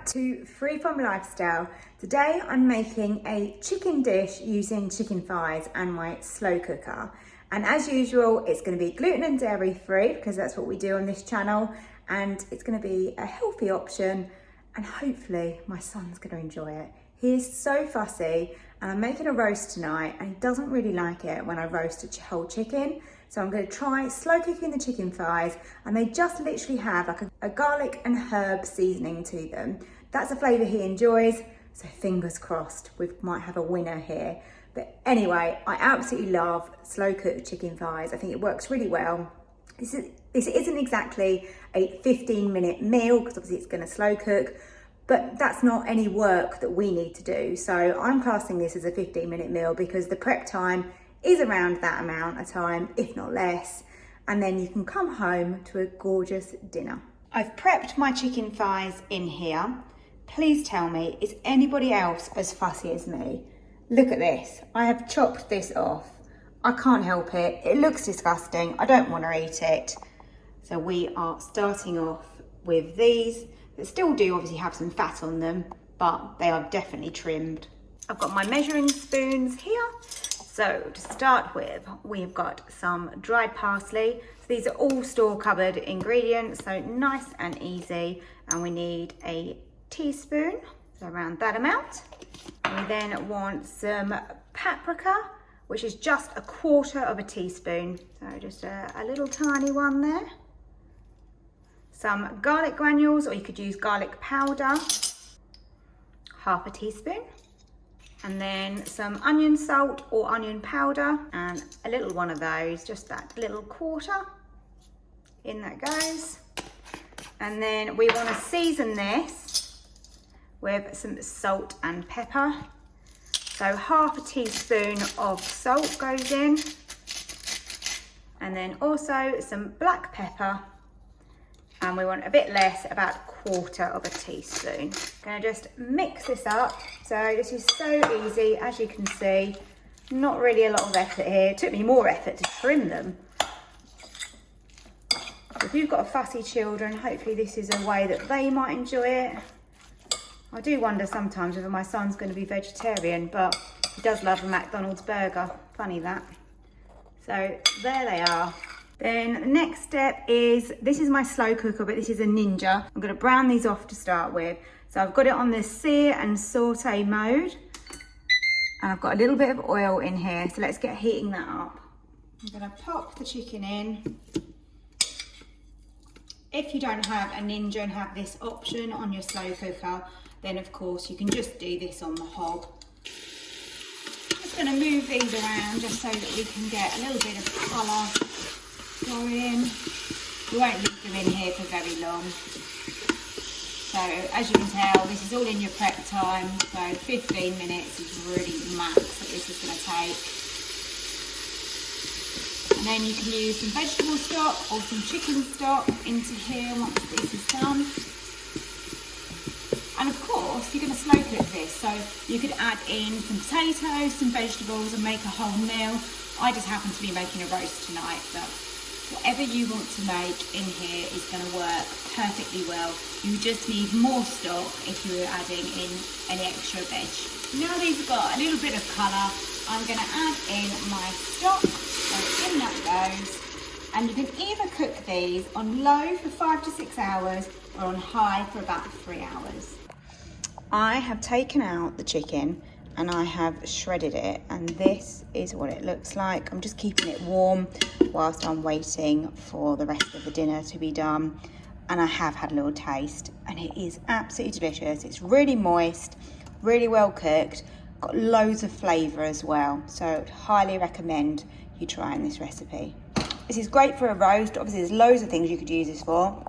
back to Freeform Lifestyle. Today I'm making a chicken dish using chicken thighs and my slow cooker. And as usual, it's going to be gluten and dairy free because that's what we do on this channel. And it's going to be a healthy option and hopefully my son's going to enjoy it. He is so fussy and I'm making a roast tonight and he doesn't really like it when I roast a whole chicken. So I'm going to try slow cooking the chicken thighs, and they just literally have like a garlic and herb seasoning to them. That's a flavour he enjoys, so fingers crossed we might have a winner here. But anyway, I absolutely love slow cooked chicken thighs. I think it works really well. This isn't exactly a 15-minute meal because obviously it's going to slow cook, but that's not any work that we need to do. So I'm classing this as a 15-minute meal because the prep time is around that amount of time, if not less, and then you can come home to a gorgeous dinner. I've prepped my chicken thighs in here. Please tell me, is anybody else as fussy as me? Look at this, I have chopped this off. I can't help it, it looks disgusting, I don't want to eat it. So we are starting off with these that still do obviously have some fat on them, but they are definitely trimmed. I've got my measuring spoons here. So to start with, we've got some dried parsley. So these are all store cupboard ingredients, so nice and easy. And we need a teaspoon, so around that amount. We then want some paprika, which is just a quarter of a teaspoon. So just a little tiny one there. Some garlic granules, or you could use garlic powder, half a teaspoon. And then some onion salt or onion powder and a little one of those, just that little quarter. In that goes. And then we want to season this with some salt and pepper. So half a teaspoon of salt goes in. And then also some black pepper. And we want a bit less, about a quarter of a teaspoon. Gonna just mix this up. So this is so easy, as you can see, not really a lot of effort here. It took me more effort to trim them. So if you've got fussy children, hopefully this is a way that they might enjoy it. I do wonder sometimes whether my son's gonna be vegetarian, but he does love a McDonald's burger. Funny that. So there they are. Then the next step is, this is my slow cooker, but this is a Ninja. I'm going to brown these off to start with. So I've got it on the sear and saute mode. And I've got a little bit of oil in here. So let's get heating that up. I'm going to pop the chicken in. If you don't have a Ninja and have this option on your slow cooker, then of course you can just do this on the hob. Just going to move these around just so that we can get a little bit of colour going. We won't leave them in here for very long. So as you can tell, this is all in your prep time. So 15 minutes is really max that this is going to take. And then you can use some vegetable stock or some chicken stock into here once this is done. And of course, you're going to slow cook this. So you could add in some potatoes, some vegetables and make a whole meal. I just happen to be making a roast tonight, but whatever you want to make in here is going to work perfectly well. You just need more stock if you're adding in any extra veg. Now these have got a little bit of colour, I'm going to add in my stock. So in that goes. And you can either cook these on low for 5 to 6 hours or on high for about 3 hours. I have taken out the chicken and I have shredded it, and this is what it looks like. I'm just keeping it warm whilst I'm waiting for the rest of the dinner to be done. And I have had a little taste and it is absolutely delicious. It's really moist, really well cooked, got loads of flavour as well. So I'd highly recommend you trying this recipe. This is great for a roast. Obviously there's loads of things you could use this for,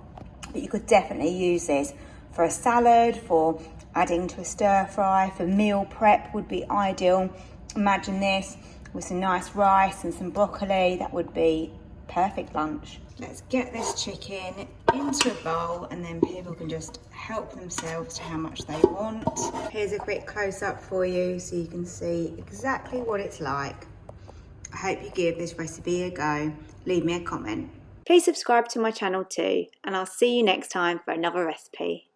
but you could definitely use this for a salad, for adding to a stir fry, for meal prep would be ideal. Imagine this with some nice rice and some broccoli, that would be perfect lunch. Let's get this chicken into a bowl and then people can just help themselves to how much they want. Here's a quick close up for you so you can see exactly what it's like. I hope you give this recipe a go. Leave me a comment. Please subscribe to my channel too, and I'll see you next time for another recipe.